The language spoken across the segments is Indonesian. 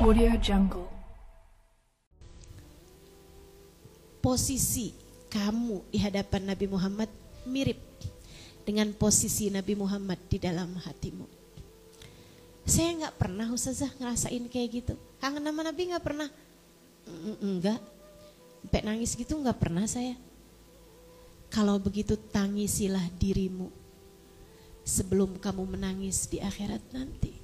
Audio Jungle. Posisi kamu di hadapan Nabi Muhammad mirip dengan posisi Nabi Muhammad di dalam hatimu. Saya nggak pernah Ustazah ngerasain kayak gitu. Kangen sama Nabi nggak pernah? Enggak. Sampai nangis gitu nggak pernah saya. Kalau begitu tangisilah dirimu sebelum kamu menangis di akhirat nanti.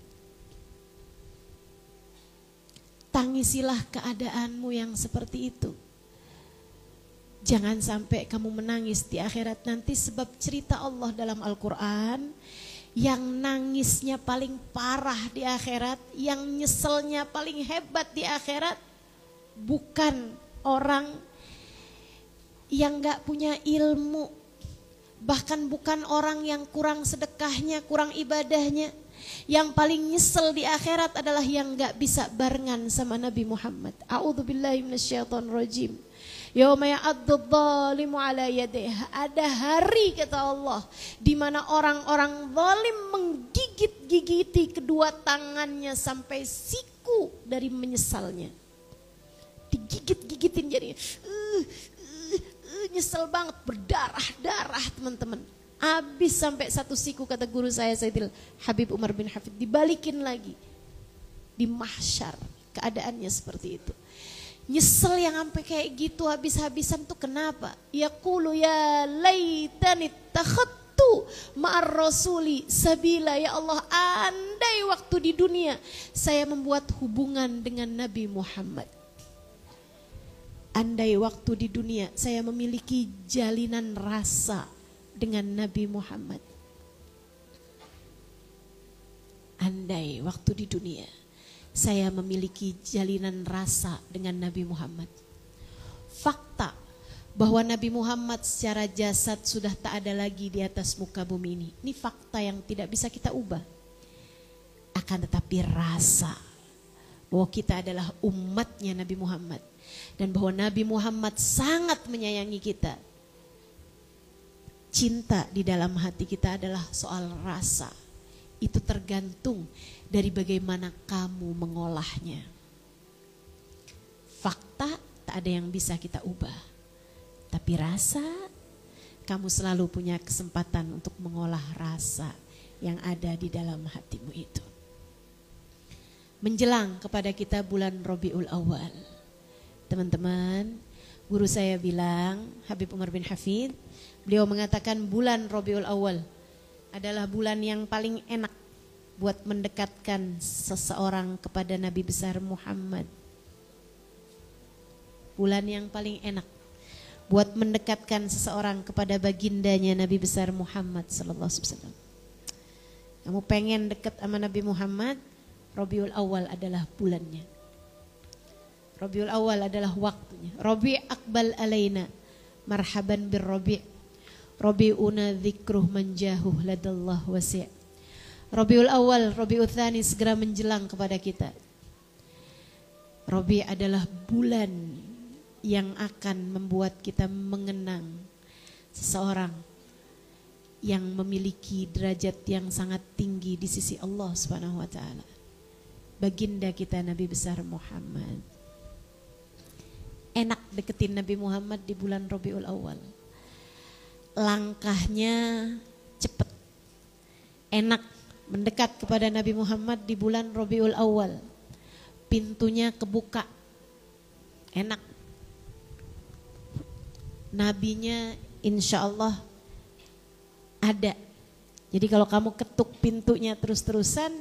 Tangisilah keadaanmu yang seperti itu. Jangan sampai kamu menangis di akhirat nanti, sebab cerita Allah dalam Al-Quran, yang nangisnya paling parah di akhirat, yang nyeselnya paling hebat di akhirat, bukan orang yang gak punya ilmu, bahkan bukan orang yang kurang sedekahnya, kurang ibadahnya. Yang paling nyesel di akhirat adalah yang gak bisa barengan sama Nabi Muhammad. A'udzubillahi minasyaitonirrajim. Yauma ya'addu dzalimu ala yadayhi. Ada hari kata Allah di mana orang-orang zalim menggigit-gigiti kedua tangannya sampai siku dari menyesalnya. Digigit-gigitin jadi nyesel banget, berdarah-darah teman-teman. Habis sampai satu siku, kata guru saya Sayyidil Habib Umar bin Hafid, dibalikin lagi di mahsyar. Keadaannya seperti itu. Nyesel yang sampai kayak gitu habis-habisan tuh kenapa? Yaqulu ya laitani takhattu ma'ar rasuli sabila. Ya Allah, andai waktu di dunia saya membuat hubungan dengan Nabi Muhammad. Andai waktu di dunia saya memiliki jalinan rasa dengan Nabi Muhammad. Andai waktu di dunia saya memiliki jalinan rasa dengan Nabi Muhammad. Fakta bahwa Nabi Muhammad secara jasad sudah tak ada lagi di atas muka bumi ini. Ini fakta yang tidak bisa kita ubah. Akan tetapi rasa bahwa kita adalah umatnya Nabi Muhammad, dan bahwa Nabi Muhammad sangat menyayangi kita. Cinta di dalam hati kita adalah soal rasa. Itu tergantung dari bagaimana kamu mengolahnya. Fakta tak ada yang bisa kita ubah. Tapi rasa, kamu selalu punya kesempatan untuk mengolah rasa yang ada di dalam hatimu itu. Menjelang kepada kita bulan Rabiul Awal. Teman-teman, guru saya bilang, Habib Umar bin Hafid, beliau mengatakan bulan Rabiul Awal adalah bulan yang paling enak buat mendekatkan seseorang kepada Nabi besar Muhammad. Bulan yang paling enak buat mendekatkan seseorang kepada bagindanya Nabi besar Muhammad sallallahu alaihi wasallam. Kamu pengen dekat sama Nabi Muhammad, Rabiul Awal adalah bulannya. Rabiul Awal adalah waktunya. Rabi' aqbal alaina, marhaban bir Rabi'. Rabi'una dzikruh manjahuh ladallah wasi'. Rabiul Awal, Rabiul Tsani segera menjelang kepada kita. Rabi' adalah bulan yang akan membuat kita mengenang seseorang yang memiliki derajat yang sangat tinggi di sisi Allah Subhanahu wa taala. Baginda kita Nabi besar Muhammad. Enak deketin Nabi Muhammad di bulan Rabiul Awal. Langkahnya cepat. Enak mendekat kepada Nabi Muhammad di bulan Rabiul Awal. Pintunya kebuka. Enak. Nabinya insya Allah ada. Jadi kalau kamu ketuk pintunya terus-terusan,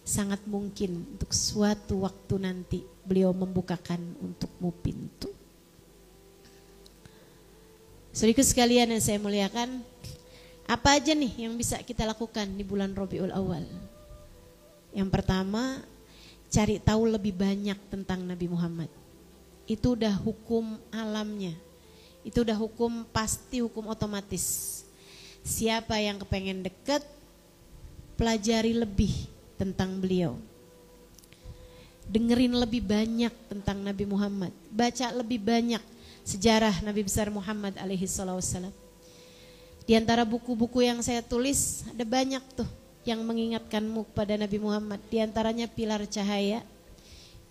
sangat mungkin untuk suatu waktu nanti beliau membukakan untukmu pintu. Saudaraku sekalian yang saya muliakan, apa aja nih yang bisa kita lakukan di bulan Rabiul Awal? Yang pertama, cari tahu lebih banyak tentang Nabi Muhammad. Itu udah hukum alamnya. Itu udah hukum pasti, hukum otomatis. Siapa yang kepengen deket, pelajari lebih tentang beliau. Dengerin lebih banyak tentang Nabi Muhammad. Baca lebih banyak sejarah Nabi besar Muhammad alaihi wassalam. Di antara buku-buku yang saya tulis ada banyak tuh yang mengingatkanmu kepada Nabi Muhammad. Di antaranya Pilar Cahaya.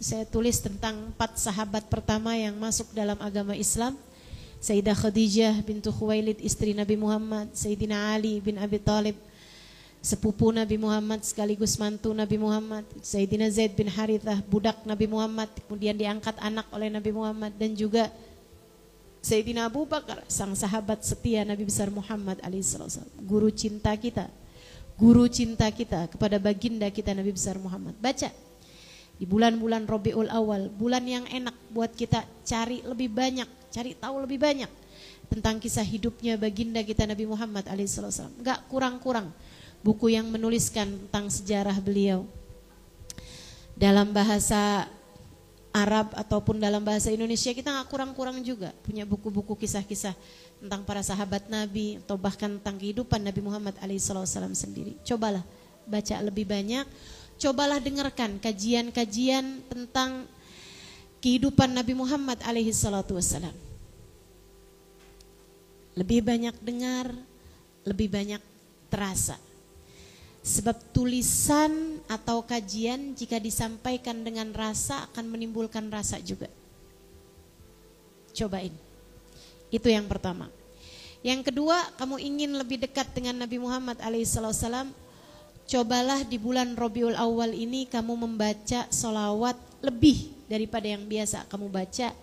saya tulis tentang 4 sahabat pertama yang masuk dalam agama Islam. Sayyidah Khadijah bintu Khuwailid, istri Nabi Muhammad. Sayyidina Ali bin Abi Thalib, sepupu Nabi Muhammad sekaligus mantu Nabi Muhammad. Sayyidina Zaid bin Harithah, budak Nabi Muhammad, kemudian diangkat anak oleh Nabi Muhammad. Dan juga Sayyidina Abu Bakar, sang sahabat setia Nabi besar Muhammad alaihissalam, guru cinta kita kepada baginda kita Nabi besar Muhammad. Baca di bulan-bulan Rabiul Awal, bulan yang enak buat kita cari lebih banyak, cari tahu lebih banyak tentang kisah hidupnya baginda kita Nabi Muhammad alaihissalam. Enggak kurang-kurang buku yang menuliskan tentang sejarah beliau dalam bahasa Arab ataupun dalam bahasa Indonesia. Kita gak kurang-kurang juga punya buku-buku kisah-kisah tentang para sahabat Nabi atau bahkan tentang kehidupan Nabi Muhammad alaihissalam sendiri. Cobalah baca lebih banyak, cobalah dengarkan kajian-kajian tentang kehidupan Nabi Muhammad alaihissalam. Lebih banyak dengar, lebih banyak terasa. Sebab tulisan atau kajian jika disampaikan dengan rasa akan menimbulkan rasa juga. Cobain. Itu yang pertama. Yang kedua, kamu ingin lebih dekat dengan Nabi Muhammad alaihissalam, cobalah di bulan Rabiul Awal ini kamu membaca sholawat lebih daripada yang biasa kamu baca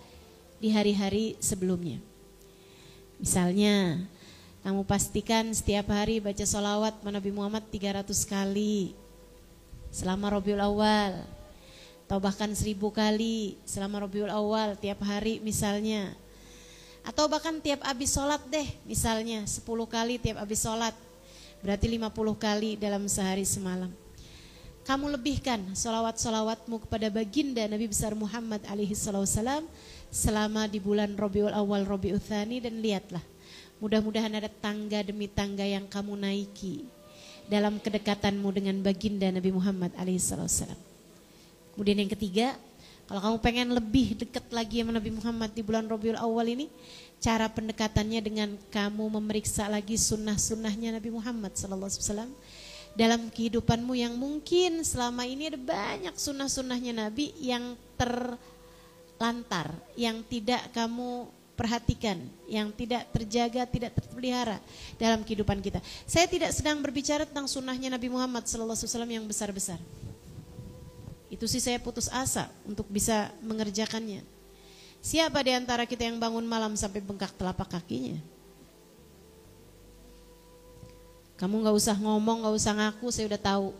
di hari-hari sebelumnya. Misalnya, kamu pastikan setiap hari baca sholawat Nabi Muhammad 300 kali selama Rabiul Awal, atau bahkan 1000 kali selama Rabiul Awal tiap hari misalnya. Atau bahkan tiap habis sholat deh, misalnya 10 kali tiap habis sholat, berarti 50 kali dalam sehari semalam. Kamu lebihkan sholawat-sholawatmu kepada baginda Nabi besar Muhammad alaihissalam selama di bulan Rabiul Awal, Rabiul Tsani, dan lihatlah, mudah-mudahan ada tangga demi tangga yang kamu naiki dalam kedekatanmu dengan baginda Nabi Muhammad alaihissalam. Kemudian yang ketiga, kalau kamu pengen lebih dekat lagi sama Nabi Muhammad di bulan Rabiul Awal ini, cara pendekatannya dengan kamu memeriksa lagi sunnah-sunnahnya Nabi Muhammad SAW dalam kehidupanmu yang mungkin selama ini ada banyak sunnah-sunnahnya Nabi yang terlantar, yang tidak kamu perhatikan, yang tidak terjaga, tidak terpelihara dalam kehidupan kita. Saya tidak sedang berbicara tentang sunnahnya Nabi Muhammad SAW yang besar-besar. Itu sih saya putus asa untuk bisa mengerjakannya. Siapa di antara kita yang bangun malam sampai bengkak telapak kakinya? Kamu gak usah ngomong, gak usah ngaku, saya udah tahu.